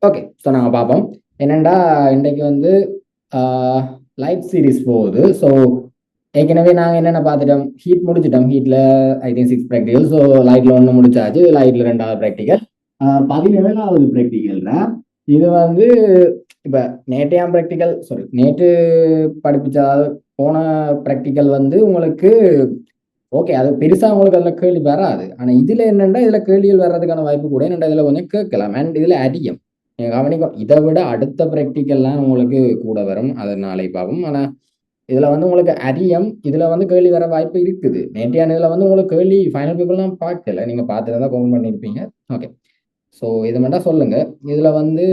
Okay, so நாங்கள் பார்ப்போம். என்னென்னா இன்றைக்கு வந்து லைட் சீரிஸ் போகுது. ஸோ ஏற்கனவே நாங்கள் என்னென்ன பார்த்துட்டோம், ஹீட் முடிச்சிட்டோம். ஹீட்டில் ஐ திங்க் 6 ப்ராக்டிக்கல். ஸோ லைட்டில் 1 முடிச்சாச்சு, லைட்டில் 2வது ப்ராக்டிக்கல், 17வது ப்ராக்டிக்கல்ல இது வந்து இப்போ நேற்றையாம் ப்ராக்டிக்கல், நேற்று படிப்பிச்ச போன ப்ராக்டிக்கல் வந்து உங்களுக்கு ஓகே, அது பெருசாக உங்களுக்கு அதில் கேள்வி வராது. ஆனால் இதில் என்னென்னா இதில் கேள்விகள் வர்றதுக்கான வாய்ப்பு கூட என்னென்னா இதில் கொஞ்சம் கேட்கலாம். அண்ட் இதில் அதிகம் நீங்கள் கவனிக்கும். இதை விட அடுத்த ப்ராக்டிக்கல்லாம் உங்களுக்கு கூட வரும், அதை நாளை பார்ப்போம். ஆனால் இதில் வந்து உங்களுக்கு அதிகம், இதில் வந்து கேள்வி வர வாய்ப்பு இருக்குது. நேற்றையான இதில் வந்து உங்களுக்கு கேள்வி ஃபைனல் பேப்பர்லாம் பார்க்கல, நீங்கள் பார்த்துட்டு தான் கவுண்ட் பண்ணியிருப்பீங்க. ஓகே, ஸோ இது மட்டும் சொல்லுங்கள். இதில் வந்து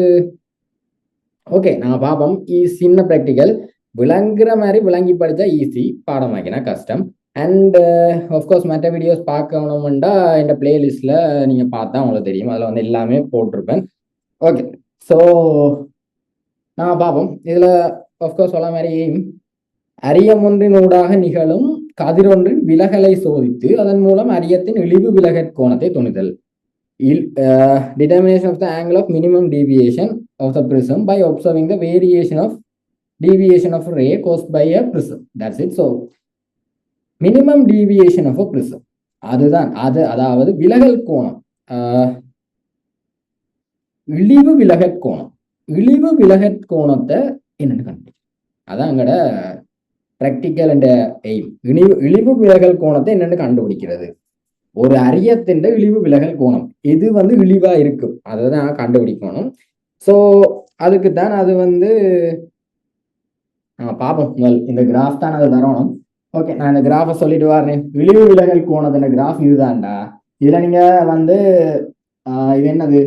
ஓகே நாங்கள் பார்ப்போம். சின்ன ப்ராக்டிக்கல் விளங்குற மாதிரி விளங்கி படித்தா ஈஸி, பாடமாக்கினா கஷ்டம். அண்ட் ஆஃப்கோர்ஸ் மற்ற வீடியோஸ் பார்க்கணுமெண்டா இந்த பிளேலிஸ்ட்டில் நீங்கள் பார்த்தா உங்களுக்கு தெரியும், அதில் வந்து எல்லாமே போட்டிருப்பேன். ஓகே, ஸோ நான் பார்ப்போம். இதில் ஆஃப்கோர்ஸ் சொல்ல மாதிரி அரியமொன்றின் ஊடாக நிகழும் கதிரொன்றின் விலகலை சோதித்து அதன் மூலம் அரியத்தின் இழிவு விலகற் கோணத்தை துணிதல். Determination of the angle of minimum deviation of the prism by observing the variation of deviation of ray caused by a prism. That's it. So minimum deviation of a prism, அதுதான் அது, அதாவது விலகல் கோணம், இழிவு விலகற் கோணம். இழிவு விலகற் கோணத்தை என்னன்னு கண்டுபிடிக்கும், அதான் எங்கட ப்ராக்டிக்கல் அண்ட் எய்ம். இழிவு விலகல் கோணத்தை என்னென்னு கண்டுபிடிக்கிறது. ஒரு அரியத்தின் இழிவு விலகல் கோணம் எது வந்து இழிவா இருக்கும் அதை தான் கண்டுபிடிக்கணும். ஸோ அதுக்கு தான் அது வந்து பார்ப்போம். முதல் இந்த கிராஃப் தான் அதை தரணும். ஓகே, நான் இந்த கிராஃபை சொல்லிட்டு வரேன். இழிவு விலகல் கோணத்தின் கிராஃப் இதுதான்டா. இதுல நீங்க வந்து இது என்னது,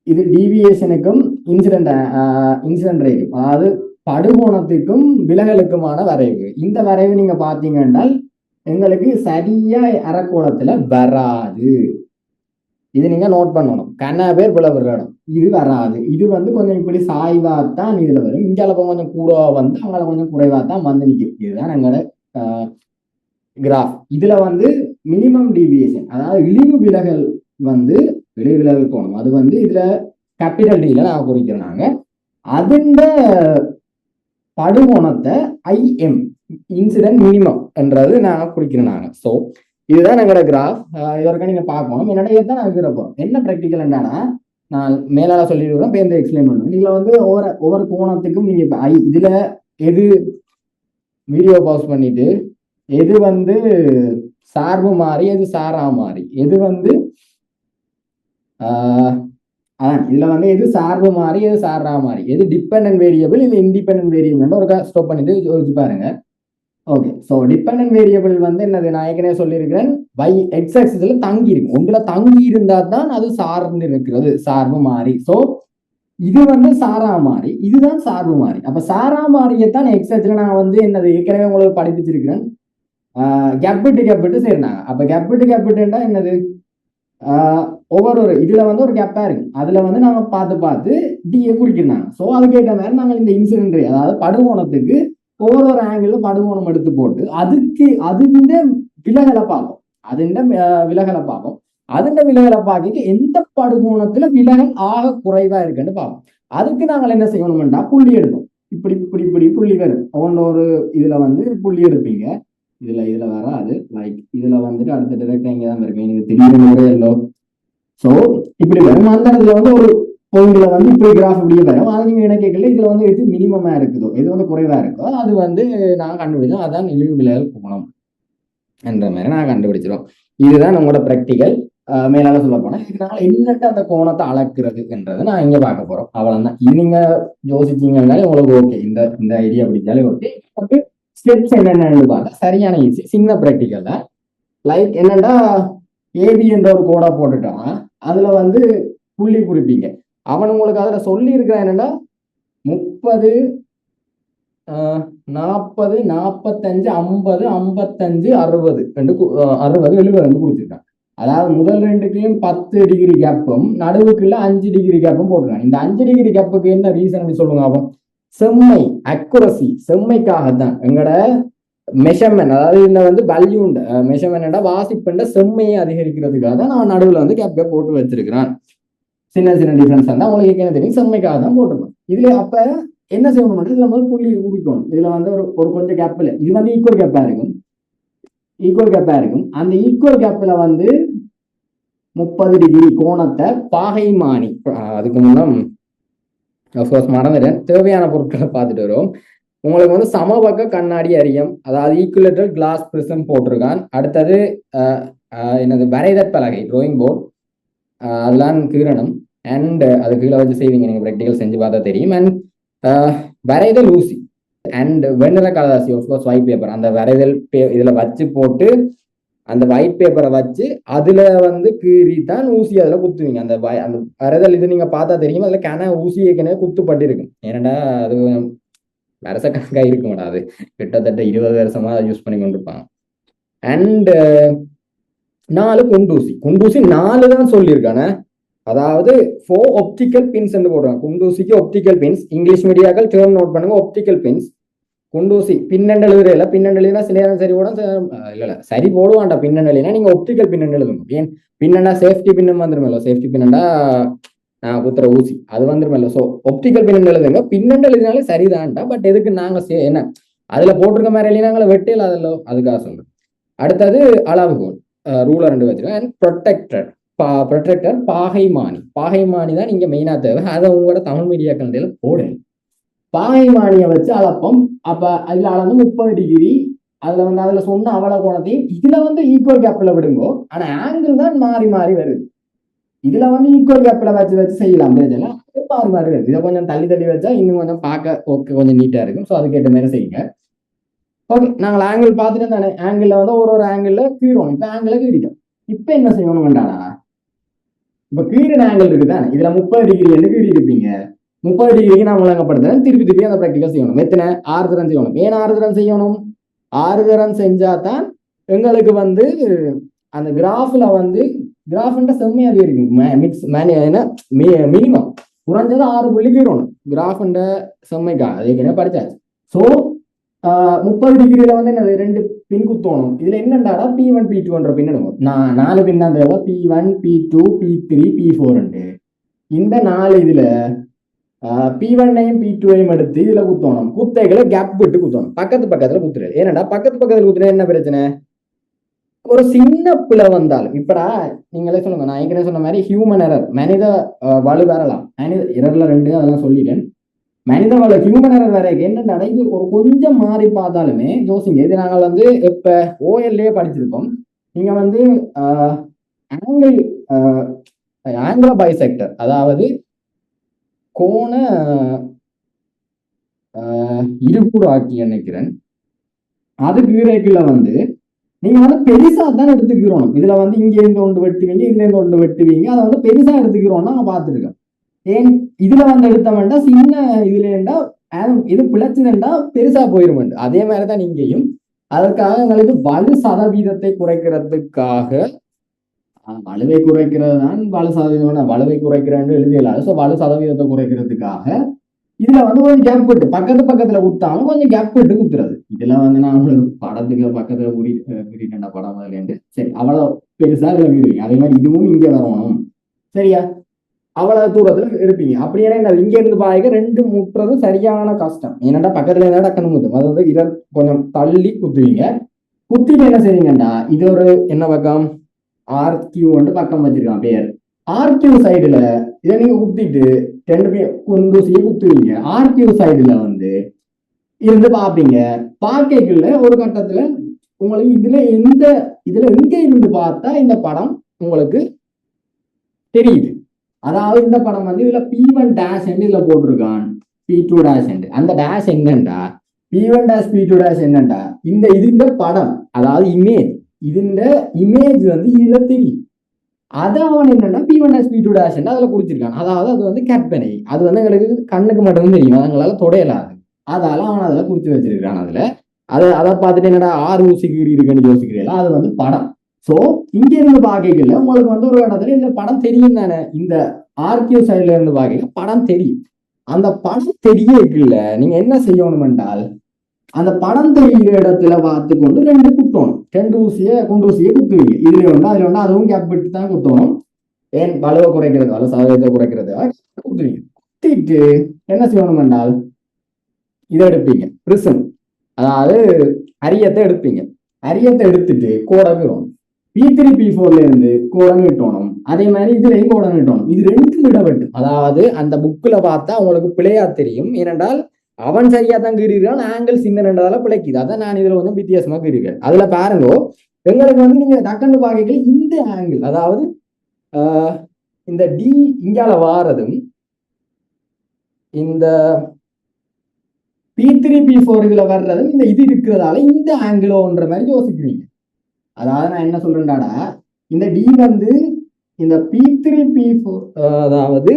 இது டீவியேஷனுக்கும் இன்சிடென்ட் ரேக்கும், அதாவது படுகோணத்துக்கும் விலகலுக்குமான வரைவு. இந்த வரைவு நீங்க பாத்தீங்கன்னா எங்களுக்கு சரியா அரைக்கோணத்துல வராது. இது நீங்க நோட் பண்ணணும். கண்ணா பேர் பிளவுறணும், இது வராது. இது வந்து கொஞ்சம் இப்படி சாய்வாத்தான் இதுல வரும். இந்தியாவில் கொஞ்சம் கூட வந்து அவங்கள கொஞ்சம் குறைவாத்தான் வந்து நிற்கும். இதுதான் எங்களோட கிராஃப். இதுல வந்து மினிமம் டீவியேஷன், அதாவது இழிவு விலகல் வந்து இழிவு விலகல் கோணம், அது வந்து இதுல கேபிட்டல் டில நான் குறிக்கிறோம். நாங்க அதுண்ட படுகோணத்தை IM, இன்சிடென்ட் மினிமம் என்றது நான் குறிக்கிறேன் நாங்க. ஸோ இதுதான் எங்களோட கிராஃப். இதற்காக நீங்க பார்க்கணும். என்னுடைய தான் நான் இருக்கிறப்போ என்ன ப்ராக்டிக்கல் என்னன்னா, நான் மேலால சொல்லிடுறேன், பேருந்து எக்ஸ்பிளைன் பண்ணுவேன். இதுல வந்து ஒவ்வொரு கோணத்துக்கும் நீங்க இதுல எது வீடியோ பாஸ் பண்ணிட்டு எது வந்து சார்பு மாறி எது சாரா மாறி, எது வந்து இதுல வந்து எது சார்பு மாறி எது சாரா மாறி, எது டிபெண்டன்ட் வேரியபிள் இது இண்டிபெண்டன்ட் வேரியபிள் ஒரு ஸ்டாப் பண்ணிட்டு யோசிச்சு பாருங்க. ஓகே, ஸோ டிபெண்டன்ட் வேரியபிள் வந்து என்னது, நான் ஏற்கனவே சொல்லியிருக்கிறேன், எக்ஸ் ஆக்சிஸ்ல தங்கி இருக்கு. உங்களை தங்கி இருந்தா தான் அது சார்ந்து இருக்கிறது, சார்பு மாறி. ஸோ இது வந்து சாரா மாறி, இதுதான் சார்பு மாறி. அப்ப சாரா மாறியத்தான் எக்ஸ் ஆக்சிஸ்ல நான் வந்து என்னது ஏற்கனவே உங்களுக்கு படிப்பிச்சிருக்கிறேன், கேப்பிட்டு சேர்ந்தாங்க. அப்ப கேப்பிட்டுண்டா என்னது, ஒவ்வொரு இதுல வந்து ஒரு கேப்பா இருக்கு, அதுல வந்து நாங்க பார்த்து டிஏ குறிக்கிறாங்க. ஸோ அதுக்கேற்ற மாதிரி நாங்கள் இந்த இன்சிடென்ட், அதாவது படுகோணத்துக்கு ஒவ்வொரு ஆங்கிள் படுகோணம் எடுத்து போட்டு அதுண்ட விலகலை பார்ப்போம். அதுண்ட விலகலை பார்க்க எந்த படுகோணத்துல விலகல் ஆக குறைவா இருக்குன்னு பார்ப்போம். அதுக்கு நாங்கள் என்ன செய்யணும்னா புள்ளி எடுப்போம். இப்படி புள்ளி வரும். ஒவ்வொரு இதுல வந்து புள்ளி எடுப்பீங்க. இதுல வராது, லைக் இதுல வந்துட்டு அடுத்த டிரெக்டா இங்க தான் இருக்கு, எனக்கு தெரியல. ஸோ இப்படி வரும். அந்த இடத்துல வந்து ஒரு பாயிண்ட்ல வந்து இப்படி கிராஃப் இப்படியே வரும். அது நீங்க என்ன கேட்கல, இதுல வந்து எது மினிமமா இருக்குதோ, எது வந்து குறைவா இருக்கோ அது வந்து நான் கண்டுபிடிச்சோம். அதான் இழிவு விலகல் கோணம் என்ற மாதிரி நான் கண்டுபிடிச்சிடும். இதுதான் நம்மளோட ப்ராக்டிக்கல். மேலால சொல்ல போனா இதனால என்னட்டு அந்த கோணத்தை அளக்குறது என்றதை நான் இங்க பார்க்க போறோம். அவ்வளவுதான். இது நீங்க யோசிச்சீங்கன்னாலே உங்களுக்கு ஓகே, இந்த ஐடியா பிடிச்சாலே ஓகே. ஸ்டெப்ஸ் என்னென்னு பார்த்தா சரியான ஈஸி, சின்ன ப்ராக்டிக்கல் தான். லைக் என்னன்னா, ஏபி என்ற ஒரு கோடா போட்டுட்டான், அதுல வந்து புள்ளி குறிப்பீங்க. அவன் உங்களுக்கு அதுல சொல்லி இருக்கிறான் என்னன்னா 30, 40, 45, 50, 55, 60 70 கொடுத்துருக்கான். அதாவது முதல் ரெண்டுக்கையும் 10 டிகிரி கேப்பும் நடுவுக்குள்ள 5 டிகிரி கேப்பும் போட்டுருக்கான். இந்த 5 டிகிரி கேப்புக்கு என்ன ரீசன் சொல்லுங்க. அவன் செம்மை, அக்குரசி, செம்மைக்காகத்தான். எங்கட மெஷர்மெண்ட், அதாவது இதுல வந்து பல்யூண்ட் மெஷர்மெண்ட் வாசிப்புண்ட செம்மையை அதிகரிக்கிறதுக்காக தான் நான் நடுவில் வந்து கேப் போட்டு வச்சிருக்கிறேன். சின்ன சின்ன டிஃபரன்ஸ் இருந்தால் உங்களுக்கு என்ன தெரியும், செம்மைக்காக தான் போட்டிருக்கோம். இதுல அப்ப என்ன செய்யணும், இதுல வந்து புள்ளி ஊடிக்கணும். இதுல வந்து ஒரு கொஞ்சம் கேப்ல இது வந்து ஈக்குவல் கேப்பா இருக்கும், அந்த ஈக்குவல் கேப்ல வந்து 30 டிகிரி கோணத்தை பாகைமானி, அதுக்கு முன்னம் மறந்துட்டேன், தேவையான பொருட்களை பார்த்துட்டு வரும். உங்களுக்கு வந்து சமபக்க கண்ணாடி அறியம், அதாவது ஈக்குவலேட்டர் கிளாஸ் பிரிசம் போட்டிருக்கான். அடுத்தது என்னது வரைதற் பலகை, ட்ராயிங் போர்ட், அதெல்லாம் கீழணும். அண்ட் அது கீழே வச்சு செய்வீங்க, நீங்க ப்ராக்டிகல் செஞ்சு பார்த்தா தெரியும். அண்ட் வரைதல் ஊசி அண்ட் வெண்ணிற கலதாசி, ஆஃப்கோர்ஸ் ஒயிட் பேப்பர், அந்த வரைதல் இதுல வச்சு போட்டு அந்த ஒயிட் பேப்பரை வச்சு அதுல வந்து கீறி தான் ஊசி அதுல குத்துவீங்க. அந்த வரைதல் இது நீங்க பார்த்தா தெரியும், அதுல ஊசி ஏற்கனவே குத்துப்பட்டு இருக்கும். ஏன்னா அது வருஷக்கணக்காக இருக்க மாட்டாது, கிட்டத்தட்ட 20 வருஷமா யூஸ் பண்ணி கொண்டிருப்பாங்க. அண்ட் 4 குண்டூசி, 4 தான் சொல்லியிருக்கானே, அதாவது 4 ஒப்டிக்கல் பின்ஸ் போடுறாங்க. குண்டூசிக்கு ஒப்டிக்கல் பின்ஸ், இங்கிலீஷ் மீடியாக்கள் டேர்ம் நோட் பண்ணுங்க, ஒப்டிக்கல் பின்ஸ். குண்டூசி பின்னண்டு எழுதுறதுல, பின்னண்டு எழுதினா சில நேரம் சரி போடும், இல்ல சரி போடுவான்டா. பின்னண்டு எழுதினா நீங்க ஒப்டிக்கல் பின்னண்டு எழுதுங்க. ஏன் பின்னண்டா சேஃப்டி பின்னும் வந்துருமல்ல, சேஃப்டி பின்னண்டா குத்துற ஊசி அது வந்துருமல்ல. ஸோ ஒப்டிக்கல் பின்னண்டு எழுதுங்க. பின்னண்டு எழுதினாலே சரிதான்டா, பட் எதுக்கு நாங்க என்ன அதுல போட்டிருக்க மாதிரி எழுதினாங்களே வெட்டியில் அதில், அதுக்காக சொல்றேன். அடுத்தது அளவுகோல், ரூலர் 2 வச்சிருக்கேன். அண்ட் ப்ரொடெக்டர் பாகைமானி தான் நீங்க மெயினா தேவை. அதை உங்களோட தமிழ் மீடியா கண்டையில போடுங்க. பாகைமானியை வச்சு அளப்போம். அப்ப அதுல அளந்து 30 டிகிரி, அதுல வந்து அதுல சொன்ன அவல கோணத்தையும் இதுல வந்து ஈக்குவல் கேப்ல விடுங்கோ. ஆனா ஆங்கிள் தான் மாறி மாறி வருது. இதுல வந்து ஈக்குவல் கேப்ல வச்சு செய்யலாம், மாறி மாறி வருது. இதை கொஞ்சம் தள்ளி வச்சா இன்னும் கொஞ்சம் பார்க்க ஓகே, கொஞ்சம் நீட்டா இருக்கும். ஸோ அதுக்கேற்ற மாதிரி செய்யுங்க. ஓகே, நாங்கள் ஆங்கிள் பார்த்துட்டு தானே, ஆங்கிள் வந்து ஒரு ஆங்கிள் கீறோம். இப்ப ஆங்கிள் கீறிட்டோம். இப்ப என்ன செய்யணும் வேண்டாடா, இப்ப கீறின ஆங்கிள் இருக்குதானே, இதுல 30 டிகிரி கீறி இருப்பீங்க. 30 டிகிரிக்கு நான் முழங்கப்படுத்துறேன். திருப்பி அந்த ப்ராக்டிகல் செய்யணும். எத்தனை 6 தரம் செய்யணும். ஏன் 6 தரம் செய்யணும், 6 தரம் செஞ்சாதான் எங்களுக்கு வந்து அந்த கிராஃப்ல வந்து கிராஃப்ன்ற செம்மையா இருக்கும். மினிமம் குறைஞ்சது 6 புள்ளி கீறணும் கிராஃப்ன்ற செம்மைக்கா, அது படிச்சாச்சு. ஸோ 30 டிகிரியில வந்து என்னது 2 பின் குத்தணும். இதுல என்னண்டாடா P1 P2 பின் எடுக்கும். 4 பின் தான் தேவை, P1 P2 P3 P4. இந்த 4 இதுல P1ஐயும் P2ஐயும் எடுத்து இதுல குத்தணும். குத்தைகளை கேப் விட்டு குத்தணும், பக்கத்துல குத்துறது. ஏன்னாடா பக்கத்துல குத்துறது என்ன பிரச்சனை, ஒரு சின்ன பிழை வந்தாலும், இப்படா நீங்களே சொல்லுங்க, நான் ஏற்கனவே சொன்ன மாதிரி ஹியூமன் எரர், மனித வலு வரலாம். மனித எரர்ல 2 அதெல்லாம் சொல்லிட்டேன். மனித வள ஹியூமன் எரர் வேற என்னென்ன இது ஒரு கொஞ்சம் மாறி பார்த்தாலுமே ஜோசிங்க. இது நாங்கள் வந்து இப்ப ஓஎல்லே படிச்சிருக்கோம். நீங்க வந்து ஆங்கில பைசெக்டர், அதாவது கோண இருகூறு ஆக்கி நினைக்கிறேன், அதுக்கு இறைக்குள்ள வந்து நீங்க வந்து பெருசா தான் எடுத்துக்கிறோம். இதுல வந்து இங்க இருந்து ஒன்று வெட்டுவீங்க, இதுல இருந்து ஒன்று வெட்டுவீங்க, அதை வந்து பெருசா எடுத்துக்கிறோம்னா நான் பார்த்துருக்கேன். ஏன் இதுல வந்து எடுத்தோம்னா சின்ன இதுல இருந்தா இது பிழைச்சுன்னா பெருசா போயிருமெண்டு. அதே மாதிரிதான் இங்கேயும். அதற்காக எங்களுக்கு வலு சதவீதத்தை குறைக்கிறதுக்காக, வலுவை குறைக்கிறது தான் வலு சதவீதம், வலுவை குறைக்கிறேன்னு எழுதியலாது. ஸோ வலு சதவீதத்தை குறைக்கிறதுக்காக இதுல வந்து கொஞ்சம் கேப் விட்டு பக்கத்துல குத்தாலும் கொஞ்சம் கேப் விட்டு குத்துறது. இதுல வந்து நான் உங்களுக்கு படத்துக்கு பக்கத்துல குறிட்டா படம் முதலேண்டு சரி அவ்வளவு பெருசா விளங்குவீங்க. அதே மாதிரி இதுவும் இங்க வரணும், சரியா? அவ்வளவு தூரத்துல இருப்பீங்க. அப்படியே இங்க இருந்து பாய்க்க 2 முட்டுறது சரியான கஷ்டம். ஏன்னாடா பக்கத்துல இருந்தா டக்குன்னு முட்டும். அதாவது இதை கொஞ்சம் தள்ளி குத்துவீங்க. குத்திட்டு என்ன செய்வீங்கடா, இது ஒரு என்ன பக்கம் RQ பக்கம் வச்சிருக்கான் பேர். RQ சைடுல இதை நீங்க குத்திட்டு 2 குண்டூசியை குத்துவீங்க. RQ சைடுல வந்து இருந்து பாப்பீங்க. பார்க்கல ஒரு கட்டத்துல உங்களுக்கு இதுல எங்க இருந்து பார்த்தா இந்த படம் உங்களுக்கு தெரியுது. அதாவது இந்த படம் வந்து இதுல P1 டேஷ் இதுல போட்டிருக்கான், P2 டேஷ். அந்த டேஷ் என்னண்டா, P1 டேஷ் P2 டேஷ் என்னண்டா, இந்த படம், அதாவது இமேஜ் வந்து இதுல தெரியும். அதை அவன் என்னன்னா P1 டேஷ் P2 டேஷ் அதுல குறிச்சிருக்கான். அதாவது அது வந்து கற்பனை, அது வந்து எங்களுக்கு கண்ணுக்கு மட்டும் தெரியும், அதனால தொடையலாது. அதால அவன் அதுல குறிச்சு வச்சிருக்கான். அதை பார்த்துட்டு என்னடா 6 ஊசிக்கு இருக்குன்னு யோசிக்கிறீங்களா, அது வந்து படம். சோ இங்க இருந்து பாக்கல உங்களுக்கு வந்து ஒரு இடத்துல இந்த படம் தெரியும் தானே, இந்த RQ சைட்ல இருந்து பாக்க படம் தெரியும். அந்த படம் தெரியல, நீங்க என்ன செய்யணும் என்றால் அந்த படம் தெரிகிற இடத்துல பார்த்து கொண்டு ரெண்டு குத்தணும், ரெண்டு குண்டூசியை குத்துவீங்க. இதுல ஒன்று அதுல ஒன்று, அதுவும் கேப் விட்டு தான் குத்தணும். ஏன் வலுவை குறைக்கிறது, வலு சதவீதத்தை குறைக்கிறது குத்துவீங்க. குத்திட்டு என்ன செய்யணும் என்றால் இதை எடுப்பீங்க, பிரிசம், அதாவது அரியத்தை எடுப்பீங்க. அரியத்தை எடுத்துட்டு கோடங்கிறோம். P3P4ல இருந்து கோடம் விட்டோணும். அதே மாதிரி இதுலையும் கோடம் விட்டோணும். இது ரெண்டும் விடப்பட்டு, அதாவது அந்த புக்ல பார்த்தா உங்களுக்கு பிழையா தெரியும். ஏனென்றால் அவன் சரியா தான் கீறிருக்கான், ஆங்கிள் சின்னதால பிழைக்குது. அதான் நான் இதுல கொஞ்சம் வித்தியாசமா கீறிருக்கேன். அதுல பாருங்க, எங்களுக்கு வந்து நீங்க டக்குன்னு பார்க்கல இந்த ஆங்கிள், அதாவது இந்த டி இங்கால வாரதும் இந்த P3P4 இதுல வர்றதும் இந்த இது இருக்கிறதால இந்த ஆங்கிளோன்ற மாதிரி யோசிக்கிறீங்க. அதாவது நான் என்ன சொல்றேன்டாடா, இந்த டி வந்து இந்த P3P4, அதாவது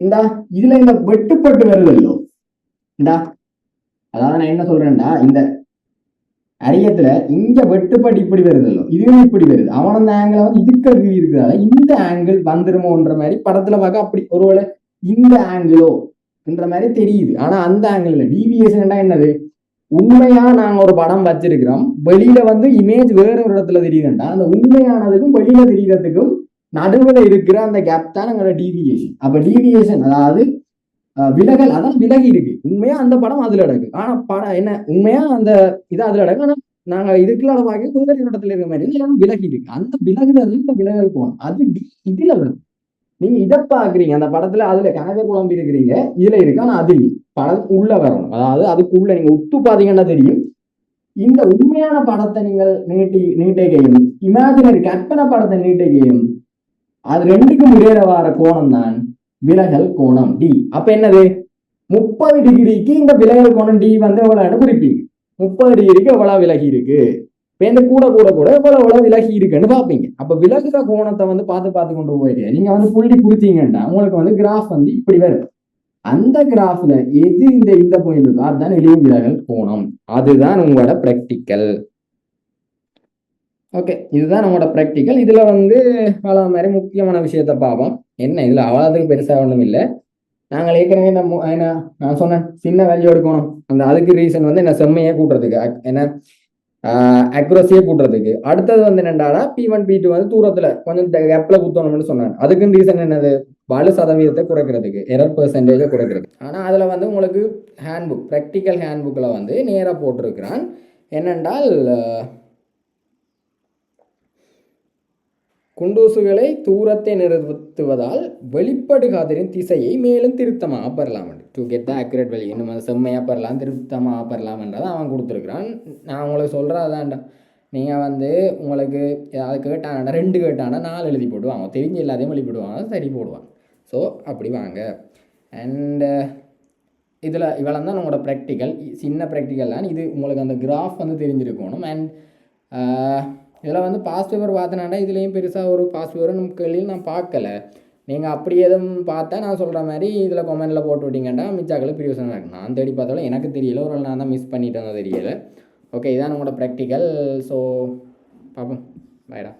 இந்தா இதுல இந்த வெட்டுப்பட்டு வருதல்லோ, இந்தா அதாவது நான் என்ன சொல்றேன்டா, இந்த அரியத்துல இங்க வெட்டுப்பட்டு இப்படி வருதல்லோ, இதுவும் இப்படி வருது. அவன் அந்த ஆங்கிள் வந்து இதுக்கு இருக்கிறதால இந்த ஆங்கிள் வந்துருமோன்ற மாதிரி படத்துல பார்க்க அப்படி ஒருவேளை இந்த ஆங்கிளோ என்ற மாதிரி தெரியுது. ஆனா அந்த ஆங்கிள் டீவியேஷன் என்னது, உண்மையா நாங்க ஒரு படம் வச்சிருக்கிறோம், வெளியில வந்து இமேஜ் வேற ஒரு இடத்துல தெரியுதுண்டா, அந்த உண்மையானதுக்கும் வெளியில தெரியறதுக்கும் நடுவில் இருக்கிற அந்த கேப் தான் எங்களோட டீவியேஷன். அப்ப டீவியேஷன் அதாவது விலகல், அதான் விலகி இருக்கு. உண்மையா அந்த படம் அதுல நடக்கு, ஆனா படம் என்ன உண்மையா அந்த இது அதுல நடக்கு, ஆனா நாங்க இதுக்குள்ள பார்க்க வேற இடத்துல இருக்கிற மாதிரி விலகி இருக்கு. அந்த விலகுறது இந்த விலகல் போகணும், அது இதுல வரும். நீங்க இதை பாக்குறீங்க அந்த படத்துல, அதுல கனவே குழம்பு இருக்கிறீங்க, இதுல இருக்கு, ஆனா அது படம் உள்ள வரணும். அதாவது அதுக்குள்ள நீங்க உத்து பாத்தீங்கன்னா தெரியும். இந்த உண்மையான படத்தை நீங்கள் நீட்டைக்கையும் இமேஜினரி கற்பனை படத்தை நீட்டைக்கையும் அது ரெண்டுக்கும் இடையில வர கோணம் தான் விலகல் கோணம் டி. அப்ப என்னது, 30 டிகிரிக்கு இந்த விலகல் கோணம் டி வந்து எவ்வளவு குறிப்பீங்க, 30 டிகிரிக்கு எவ்வளவு விலகி இருக்கு, இந்த கூட கூட கூட எவ்வளவு விலகி இருக்குன்னு பாப்பீங்க. அப்ப விலகுற கோணத்தை வந்து பார்த்து கொண்டு போயிட்டு நீங்க வந்து புள்ளி குறிச்சீங்கன்னா உங்களுக்கு வந்து கிராஃப் வந்து இப்படி வரும். அந்த கிராஃப்ல எது இந்த பாயிண்ட் இருக்கோ அதுதான் எளிய விலகல் கோணம். அதுதான் உங்களோட பிராக்டிக்கல். ஓகே, இதுதான் நம்மளோட ப்ராக்டிக்கல். இதுல வந்து அவ்வளோ மாதிரி முக்கியமான விஷயத்த பார்ப்போம். என்ன இதுல அவ்வளோதுக்கு பெருசாக ஒன்றும் இல்லை. நாங்கள் ஏற்கனவே நான் சொன்னேன் சின்ன வேல்யூ எடுக்கணும். அந்த அதுக்கு ரீசன் வந்து என்ன செம்மையே கூட்டுறதுக்கு, என்ன அக்யூரஸியே கூட்டுறதுக்கு. அடுத்தது வந்து என்னென்னா P1 P2 வந்து தூரத்துல கொஞ்சம் கேப்ல குத்தணும்னு சொன்னாங்க. அதுக்குன்னு ரீசன் என்னது, வலு சதவீதத்தை குறைக்கிறதுக்கு, எரர் பெர்சன்டேஜை குறைக்கிறது. ஆனால் அதில் வந்து உங்களுக்கு ஹேண்ட்புக், ப்ராக்டிக்கல் ஹேண்ட்புக்கில் வந்து நேராக போட்டிருக்கிறான். என்னென்றால் குண்டூசுகளை தூரத்தை நிறுத்துவதால் வெளிப்படு காதலின் திசையை மேலும் திருத்தமாக பெறலாம். To get the accurate value, இன்னும் அது செம்மையாக பெறலாம், திருத்தமாக பெறலாம்ன்றதை அவன் கொடுத்துருக்குறான். நான் உங்களுக்கு சொல்கிறதாண்டா, நீங்கள் வந்து உங்களுக்கு அதை கேட்டானா 2 கேட்டானா 4 எழுதி போடுவாங்க, தெரிஞ்சு எல்லாத்தையும் எழுதி போடுவாங்க, சரி போடுவாங்க. ஸோ அப்படி வாங்க. அண்டு இதில் இவ்வளோ தான் நம்மளோட ப்ராக்டிக்கல், சின்ன ப்ராக்டிக்கல்லாம். இது உங்களுக்கு அந்த கிராஃப் வந்து தெரிஞ்சிருக்கணும். அண்ட் இதில் வந்து பாஸ்ட் பேப்பர் பார்த்தனாண்டா இதுலேயும் பெருசாக ஒரு பாஸ்ட் பேப்பர் நம்ம கேள்வியில் நான் பார்க்கல. நீங்கள் அப்படி எதுவும் பார்த்தா நான் சொல்கிற மாதிரி இதில் கமெண்டில் போட்டு விட்டீங்கன்னா மிச்சாக்களுக்கு பிரியோசனம் இருக்கும். நான் தேடி பார்த்தாலும் எனக்கு தெரியல, ஒரு நான் தான் மிஸ் பண்ணிட்டேன், தெரியலை. ஓகே, இதான் நம்மளோட ப்ராக்டிக்கல். ஸோ பார்ப்போம், பாய்டா.